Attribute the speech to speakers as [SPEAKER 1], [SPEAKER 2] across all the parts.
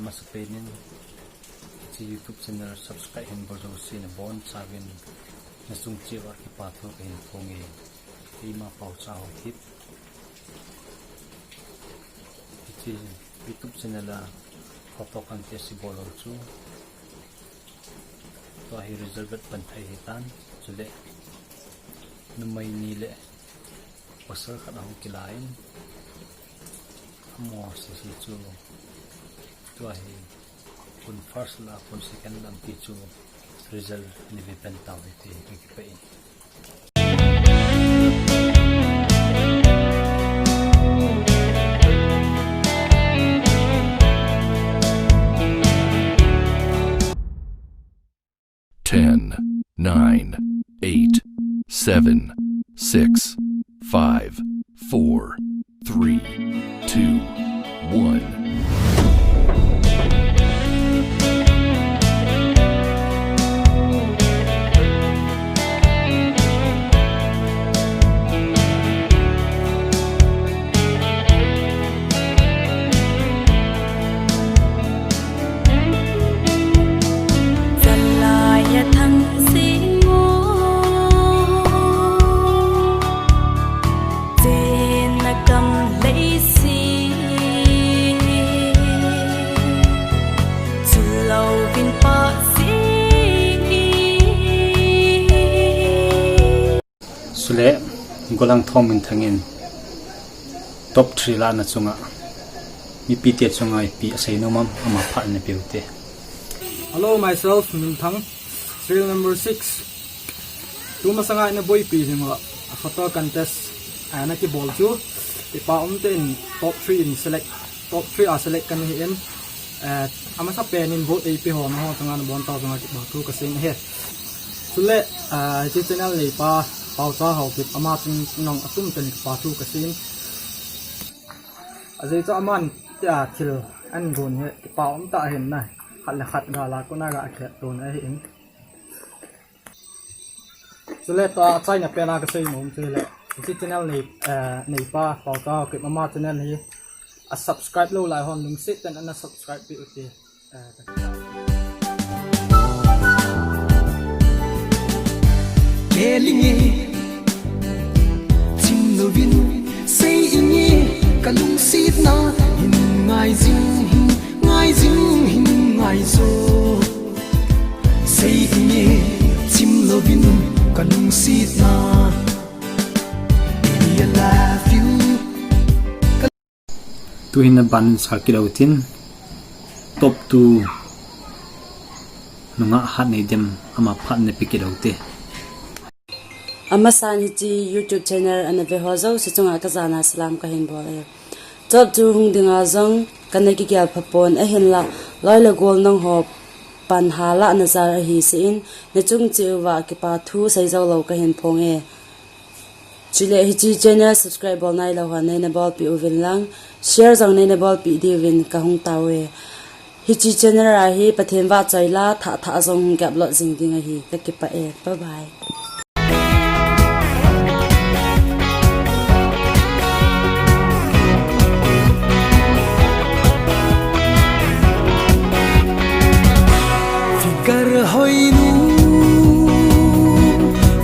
[SPEAKER 1] Mas penin si YouTube channel subscribe hin boldoh si na bon savin nachung chiwa kipa tho kahin phong ima pau chao hit si YouTube channel la Foto contest si boldoh chu to hi reserved pan thai hitan chule numei ni le pasal kadang kilain mo si chu to hi kun first la kun second lam pi chu result ni be pen taw ti kipa in
[SPEAKER 2] 10, 9, 8, 7, 6, 5, 4, 3, 2, 1.
[SPEAKER 1] Sule golang thong min thangin top 3 la na chunga mipi te chunga pi asai no mam ama pha ne peute.
[SPEAKER 3] Hello, myself min thang serial number 6 tu masanga na boy pi hinga photo contest ana ki bol chu ipa ten top 3 in select top 3 are select kan hi en ama sa pen in vote pi ho na ho tanga bon taw tanga ki ba tu ka sing he sule chi channel le pa pau cha ho kip ama tin nong atum ten pa tu ka sin azai cha aman ta thil an gon he pa ta hen na khat la khat ga la ko na ga khe ton a hin sule ta chai na pena ka sei mom sule chi channel nei pa pau cha kip ama channel hi a subscribe lo lai hon ning sit ten an subscribe pi uti
[SPEAKER 4] Kelinge Timlovin say inge kalung sit na hin ngai jing hin ngai zo say inge Timlovin kalung sit na I love you
[SPEAKER 1] Tu hin ban sakit autin top 2 nunga hat nei dem ama phat ne pikit auti
[SPEAKER 5] Amasan hiji YouTube channel ana ve hozo se chunga ka jana salam ka hin bol job chu hung dinga jong kanaki gyal phapon ehin la loi legol nong ho pan hala nazar hi sin nachung chi uvah ki pa thu sai zo lo ka hin phong chile hiji channel subscribe bol nai lo ha nei na bol pi uvin lang share jong nei na bol pi divin ka hung tawe hiji channel a hi pathen wa chaila tha jong gap lo jing dinga hi kakipa bye bye.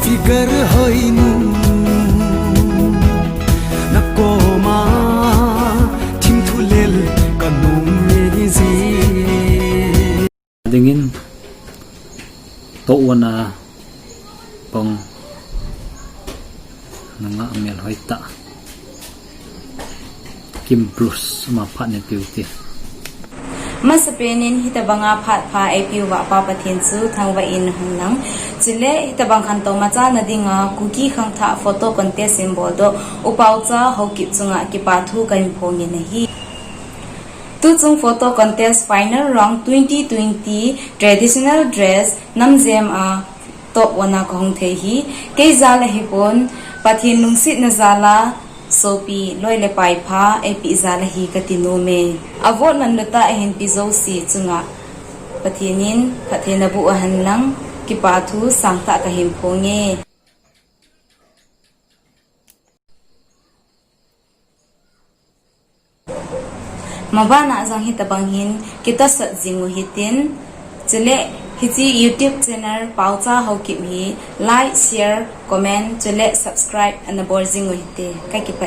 [SPEAKER 4] Figure hoinu nakoma thimthulel kanum mezi
[SPEAKER 1] dingin to wana pong nanga amel hoita kim plus ma phat ne beauty
[SPEAKER 6] Masapenin hitabanga phat pha apiu wa pa pathin chu thangwa in hunlang chile hitabang khan to macha na dinga Kuki khang tha photo contest symbol do upau cha hokip chunga ki pa thu kan phongi na hi tu chung photo contest final round 2020 traditional dress namjem a top wana kong the hi keizala hipon pathin nungsit na zala sopi loi le pai pha epi zala hi katino me avot nan lata ehin pi jouse chunga pathinin khathena bu ahan lang ki pa thu sangta ka him phonge mabana azang hitabang hin kita sat jingu hitin chule hiji YouTube channel paucha hokip hi like share comment chule subscribe and the borzing hite kakipa